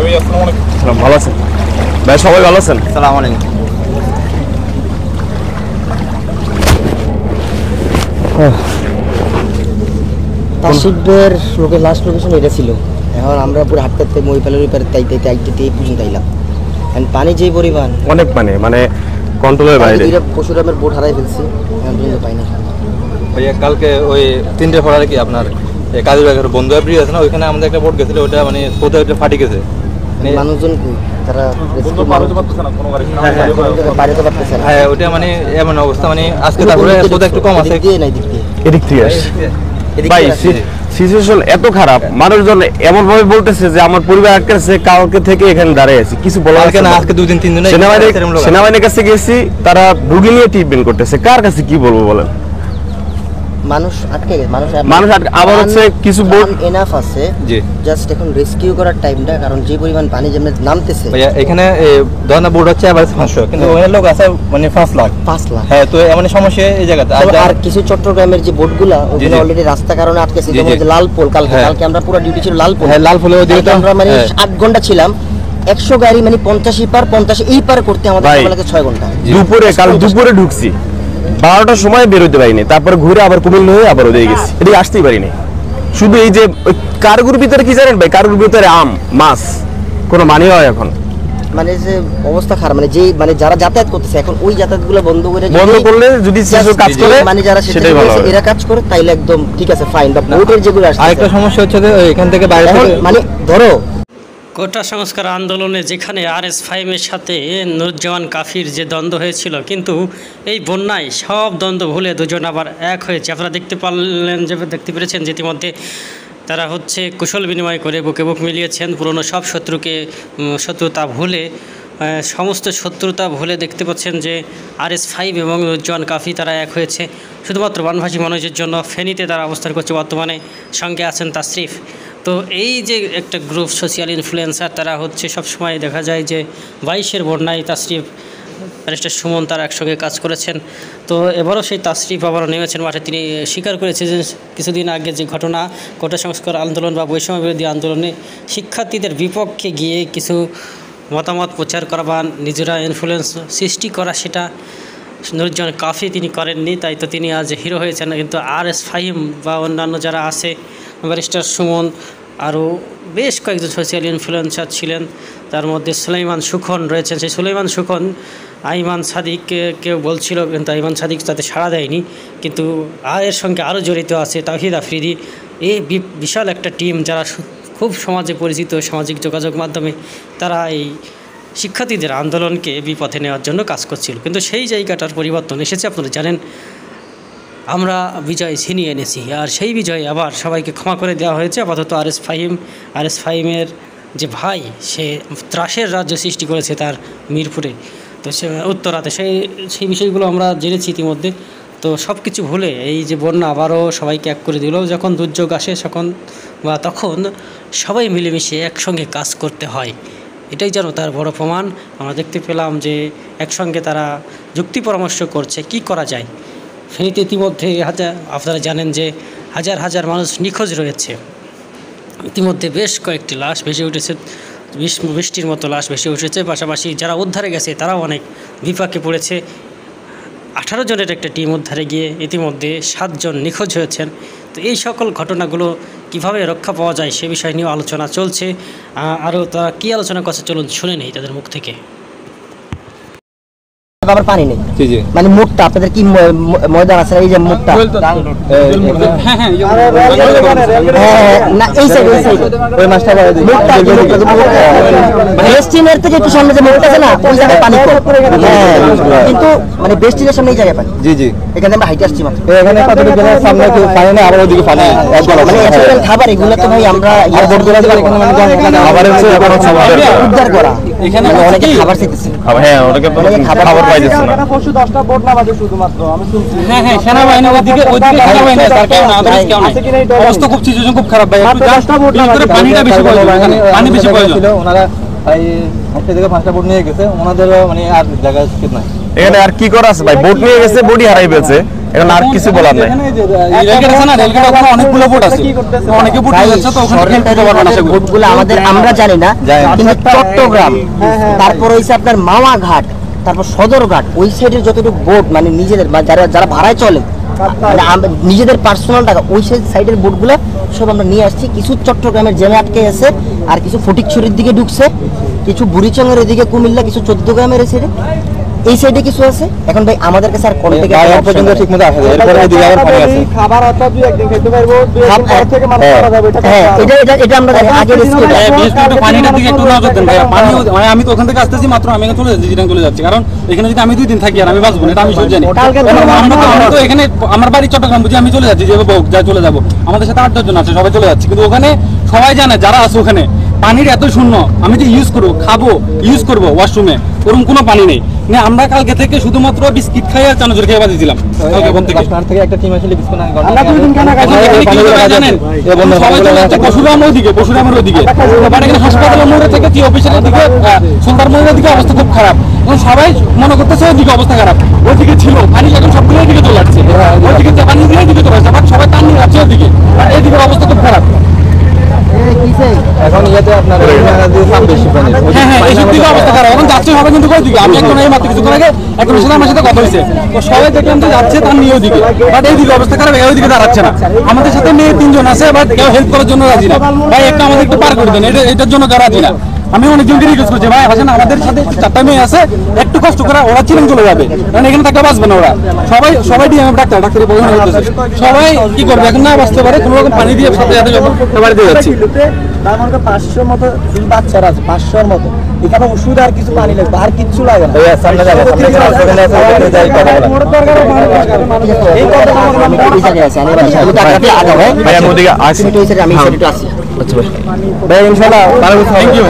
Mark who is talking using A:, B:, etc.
A: ভাই আসসালামু আলাইকুম।
B: সালাম, ভালো আছেন ভাই? সবাই ভালো আছেন?
C: আসসালামু আলাইকুম।
D: তাসিফের লাস্ট লোকেশন এটা ছিল। এখন আমরা পুরো হাঁটতে হাঁটতে মহিপালের পারে তাইতে এই পর্যন্ত আইলাম। পানি যেই পরিমাণ,
B: অনেক পানি, মানে কন্ট্রোলের বাইরে।
D: পরশুরামের বোট হারাই ফেলছি, এখন পর্যন্ত পাই না।
C: ভাইয়া কালকে ওই 3টে ফোড়ারে কি আপনার কাজীবাগের বন্ধু ব্রিজ আছে না, ওইখানে আমাদের একটা বোট গেছিল, ওটা মানে সোদা ওইটা ফাটি গেছে।
D: মানুষজন তারা বাড়িতে পারতেছে না।
C: হ্যাঁ, ওইটা মানে এমন অবস্থা, মানে আজকে তারপরে সোদা একটু কম আছে।
B: এদিক থেকে আসে ভাই। সিচুয়েশন এত খারাপ, মানুষজন এমন ভাবে বলতেছে যে আমার পরিবার আটকেছে, কালকে থেকে এখানে দাঁড়িয়ে আছি, কিছু বলার
C: না। আজকে 2-3 দিন
B: সেনাবাহিনীর কাছে গেছি, তারা রুগী নিয়ে ট্রিটমেন্ট করতেছে। কার কাছে কি বলবো বলেন?
D: মানুষ আটকে গেছে,
B: মানুষ আবার হচ্ছে কিছু বোট
D: এনাফ আছে, জাস্ট এখন রেস্কিউ করার টাইমটা, কারণ যে পরিমাণ পানি যেমন নামতেছে।
C: ভাইয়া এখানে ধরনা বোট হচ্ছে এভারেজ 500, কিন্তু ওখানে লোক আছে মানে 5 লাখ। হ্যাঁ, তো এমন সমস্যা এই জায়গাতে।
D: আর কিছু চট্টগ্রামের যে বোটগুলা ওগুলো অলরেডি রাস্তা কারণে আটকেছে, যেমন যে লালপোল। কালকে আমরা পুরো ডিউটি ছিল লালপোল।
C: হ্যাঁ, লালপোলে ওদিকে
D: আমরা মানে 8 ঘন্টা ছিলাম। 100 গাড়ি মানে 50 পার 50 এই পার করতে আমাদের লাগে 6 ঘন্টা।
B: কাল দুপুরে ঢুকছি, 12টার সময় বেরোতে পারিনি, তারপরে ঘুরে আবার কুমিল্লা হয়ে আবার ওদিকে গেছি, এদিকে আসতেই পারিনি। শুধু এই যে কার্গোর ভিতরে কি জানেন ভাই, কার্গোর ভিতরে মাছ কোনো মানি হয় এখন,
D: মানে যে অবস্থা খারাপ, মানে যারা যাতায়াত করতেছে এখন ওই যাতায়াতগুলো বন্ধ করলে
B: যদি কাজ করে,
D: মানে যারা সেটাই ভালো এরা কাজ করে তাইলে একদম ঠিক আছে, ফাইন। বা বোটের যেগুলো আসছে,
C: আরেকটা সমস্যা হচ্ছে যে এখান থেকে বাইরে
D: মানে ধরো
E: কোটা সংস্কার আন্দোলনে যেখানে RS-5 এর সাথে নুরুজ্জামান কাফির যে দ্বন্দ্ব হয়েছিল, কিন্তু এই বন্যায় সব দ্বন্দ্ব ভুলে দুজন আবার এক হয়েছে। আপনারা দেখতে পেরেছেন যে ইতিমধ্যে তারা হচ্ছে কুশল বিনিময় করে বুকে বুক মিলিয়েছেন। পুরনো সব শত্রুতা ভুলে, সমস্ত শত্রুতা ভুলে দেখতে পাচ্ছেন যে RS-5 এবং নুরুজ্জামান কাফি তারা এক হয়েছে শুধুমাত্র বানভাসী মানুষের জন্য। ফেনীতে তারা অবস্থান করছে বর্তমানে, সঙ্গে আছেন তাসরিফ। তো এই যে একটা গ্রুপ সোশ্যাল ইনফ্লুয়েন্সার, তারা হচ্ছে সবসময় দেখা যায় যে 22-এর বন্যায় তাসরিফ, ব্যারিস্টার সুমন তারা একসঙ্গে কাজ করেছেন। তো এবারও সেই তাসরিফ আবারও নেমেছেন মাঠে। তিনি স্বীকার করেছে যে কিছুদিন আগে যে ঘটনা, কোটা সংস্কার আন্দোলন বা বৈষম্য বিরোধী আন্দোলনে শিক্ষার্থীদের বিপক্ষে গিয়ে কিছু মতামত প্রচার করা বা নিজেরা ইনফ্লুয়েন্স সৃষ্টি করা, সেটা নুরুজ্জামান কাফি তিনি করেননি। তাই তো তিনি আজ হিরো হয়েছেন। কিন্তু RS-5 বা অন্যান্য যারা আছে, ব্যারিস্টার সুমন, আরও বেশ কয়েকজন সোশ্যাল ইনফ্লুয়েন্সার ছিলেন, তার মধ্যে সুলাইমান সুখন রয়েছেন। সেই সুলাইমান সুখন আইমান সাদিককে কেউ বলছিল, কিন্তু আইমান সাদিক তাতে সাড়া দেয়নি। কিন্তু এর সঙ্গে আরও জড়িত আছে তাওহিদ আফ্রিদি। এই বিশাল একটা টিম, যারা খুব সমাজে পরিচিত, সামাজিক যোগাযোগ মাধ্যমে তারা এই শিক্ষার্থীদের আন্দোলনকে বিপথে নেওয়ার জন্য কাজ করছিল। কিন্তু সেই জায়গাটার পরিবর্তন এসেছে। আপনারা জানেন আমরা বিজয় ছিনিয়ে এনেছি, আর সেই বিজয় আবার সবাইকে ক্ষমা করে দেওয়া হয়েছে। আপাতত RS-5-এর যে ভাই, সে ত্রাসের রাজ্য সৃষ্টি করেছে তার মিরপুরে, তো সে উত্তরাতে, সেই বিষয়গুলো আমরা জেনেছি ইতিমধ্যে। তো সব কিছু ভুলে এই যে বন্যা আবারও সবাইকে এক করে দিল। যখন দুর্যোগ আসে তখন সবাই মিলেমিশে একসঙ্গে কাজ করতে হয়, এটাই যেন তার বড় প্রমাণ। আমরা দেখতে পেলাম যে একসঙ্গে তারা যুক্তি পরামর্শ করছে কি করা যায়। ফেনীতে ইতিমধ্যে আপনারা জানেন যে হাজার হাজার মানুষ নিখোঁজ রয়েছে। ইতিমধ্যে বেশ কয়েকটি লাশ ভেসে উঠেছে, 20টির মতো লাশ ভেসে উঠেছে। পাশাপাশি যারা উদ্ধারে গেছে তারাও অনেক বিপাকে পড়েছে। 18 জনের একটা টিম উদ্ধারে গিয়ে ইতিমধ্যে 7 জন নিখোঁজ হয়েছেন। তো এই সকল ঘটনাগুলো কিভাবে রক্ষা পাওয়া যায় সে বিষয় নিয়েও আলোচনা চলছে। আরও তারা কী আলোচনা করছে চলুন শুনে নেই তাদের মুখ থেকে।
D: আবার পানি নেই, মানে মুখটা আপনাদের কি ময়দান আছে, এই যে মুখটা না, এই সাইড ওই মাছটা বেস্টিনের থেকে একটু সামনে যে মুখটা আছে না, ওই জায়গায় পানি কম, কিন্তু মানে বেস্টিনের সামনে এই জায়গায় পানি। এখানে আমরা হাইটে আসছি মাত্র, এখানে সামনে পানি নেই, আবার ওইদিকে পানি, মানে খাবার এগুলো তো ভাই আমরা উদ্ধার করা, এখানে অনেকে খাবার চাইতেছে।
B: হ্যাঁ, অনেকে খাবার পাই যাচ্ছে না।
A: পরশু 10টা বোট নামাজে শুধুমাত্র আমি শুনছি।
C: হ্যাঁ, সেনাবাহিনী ওদিকে সেনাবাহিনী, তার কারণে আদার্স কেউ নাই। অবস্থা খুব সিচুয়েশন খুব খারাপ ভাই।
A: একটু বোট করে
C: পানিটা বেশি প্রয়োজন, পানি বেশি প্রয়োজন।
A: ওনারা এই হচ্ছে থেকে 5টা বোট নিয়ে গেছে, ওনাদের মানে আর জায়গা ঠিক নাই।
B: এখানে আর কি করা আছে ভাই, বোট নিয়ে গেছে, বডি হারাই ফেলছে, এখন আর কিছু বলার নাই।
C: রেলগেট আছে না, রেলগেট ওখানে অনেকগুলো বোট আছে, অনেকে বোট
D: ভাই,
C: যাচ্ছে, তো ওখানে
D: সরকারি বোটগুলো আমাদের আমরা জানি না, কিন্তু চট্টগ্রাম, তারপর হইছে আপনার মাওয়া-ঘাট, তারপর সদরঘাট, ওই সাইডের যতটুকু বোট মানে নিজেদের বা যারা ভাড়ায় চলে, মানে নিজেদের পার্সোনাল টাকা ওই সাইডের বোটগুলো সব আমরা নিয়ে আসছি। কিছু চট্টগ্রামের জেলে আটকে আছে, আর কিছু ফটিকছড়ির দিকে ঢুকছে, কিছু বুড়িচংয়ের এদিকে কুমিল্লা, কিছু 14 গ্রামের সাইডে, এই সাইডে কিছু আছে। এখন ভাই আমাদের কাছে আর কন্টেক্ট
A: পর্যন্ত ঠিক মতো আসে, এরপরে ওইদিকে আবার পানি আছে। খাবার অর্থাৎ দুই একদিন খেতে পারবো, দুই একদিন পর থেকে মানুষ মারা যাবে, এটা
D: হ্যাঁ, এটা আমরা জানি আগের স্টেপ।
C: একটু পানিটার দিকে একটু নজর দেন ভাই। পানি মানে আমি তো ওখান থেকে আসতেছি মাত্র, আমি এখানে চলে যাচ্ছি, জিরাং চলে যাচ্ছি, কারণ এখানে যদি আমি 2 দিন থাকি আর আমি বাঁচবো না, এটা আমি সব জানি। আমরা তো এখানে, আমার বাড়ি চট্টগ্রাম, বুঝি আমি চলে যাচ্ছি, যেভাবে হোক যা চলে যাবো। আমাদের সাথে 8-10 জন আছে, সবাই চলে যাচ্ছে, কিন্তু ওখানে সবাই জানে যারা আছে ওখানে পানির এত শূন্য, আমি যে ইউজ করবো, খাবো, ইউজ করবো ওয়াশরুমে, ওরকম কোনো পানি নেই। মানে আমরা কালকে থেকে শুধুমাত্র বিস্কিট খাই আর চানাচুর খেয়ে বাঁচিয়েছিলাম।
A: আপনার থেকে একটা টিম আসলে বিস্কুট আনি
C: জানেন সবাই চলে যাচ্ছে পশুরাম ওইদিকে, পশুরামের ওইদিকে, বাট এখানে হাসপাতালের মোড়ে থেকে টি অফিসের দিকে, সুলতান মোড়ের দিকে অবস্থা খুব খারাপ। এখন সবাই মনে করতেছে ওইদিকে অবস্থা খারাপ, ওইদিকে ছিল পানি, এখন সবগুলো ওইদিকে চলে যাচ্ছে, ওইদিকে পানি দিয়ে দিকে চলে যাচ্ছে, বাট সবাই টান নিয়ে যাচ্ছে ওইদিকে, এইদিকে অবস্থা খুব খারাপ।
A: এখন ইয়েতে আপনার বেশি পানি।
C: হ্যাঁ হ্যাঁ, এইসব দিকে অবস্থা খারাপ, এখন যাচ্ছে সবাই কিন্তু ওইদিকে। আমি একজন এই মাত্র কিছুক্ষণ আগে একজনের সাথে আমার সাথে কথা হয়েছে, তো সবাই দেখলাম যে যাচ্ছে তার নিয়ে ওইদিকে, বাট এইদিকে অবস্থা খারাপ, ওইদিকে দাঁড়াচ্ছে না। আমাদের সাথে মেয়ে 3 জন আছে, বাট কেউ হেল্প করার জন্য রাজি না। ভাই একটা আমাদের একটু পার করে দেন, এটার জন্য কেউ রাজি না। আমি অনেকজনকে রিকোয়েস্ট করছি, ভাই আসেন, আমাদের সাথে 4টা মেয়ে আছে, একটু কষ্ট করে ওরা চিলেন চলে যাবে, কারণ এখানে থাকলে বাঁচবে না ওরা। সবাই দিয়ে ডাক্তারি পড়াশোনা করতেছে, সবাই কি করবে এখন, না বাঁচতে পারে কোনো রকম পানি দিয়ে সাথে সাথে বাড়ি দিয়ে যাচ্ছি।
A: 500 মতো বাচ্চারা আছে, 500-এর মতো। এখানে ওষুধ আর কিছু পানি লাগবে, আর কিচ্ছু লাগে না। সামনে যাবে,
D: এই জায়গায় আছে, আমি আগা ভাই,
B: ভাই আমি ওদিকে আসি।
D: তুমি তো এই সাইডে, আমি এই সাইডে আসি।
B: আচ্ছা ভাই, ভাই ইনশাআল্লাহ ভালো কিছু হবে।
C: Thank you.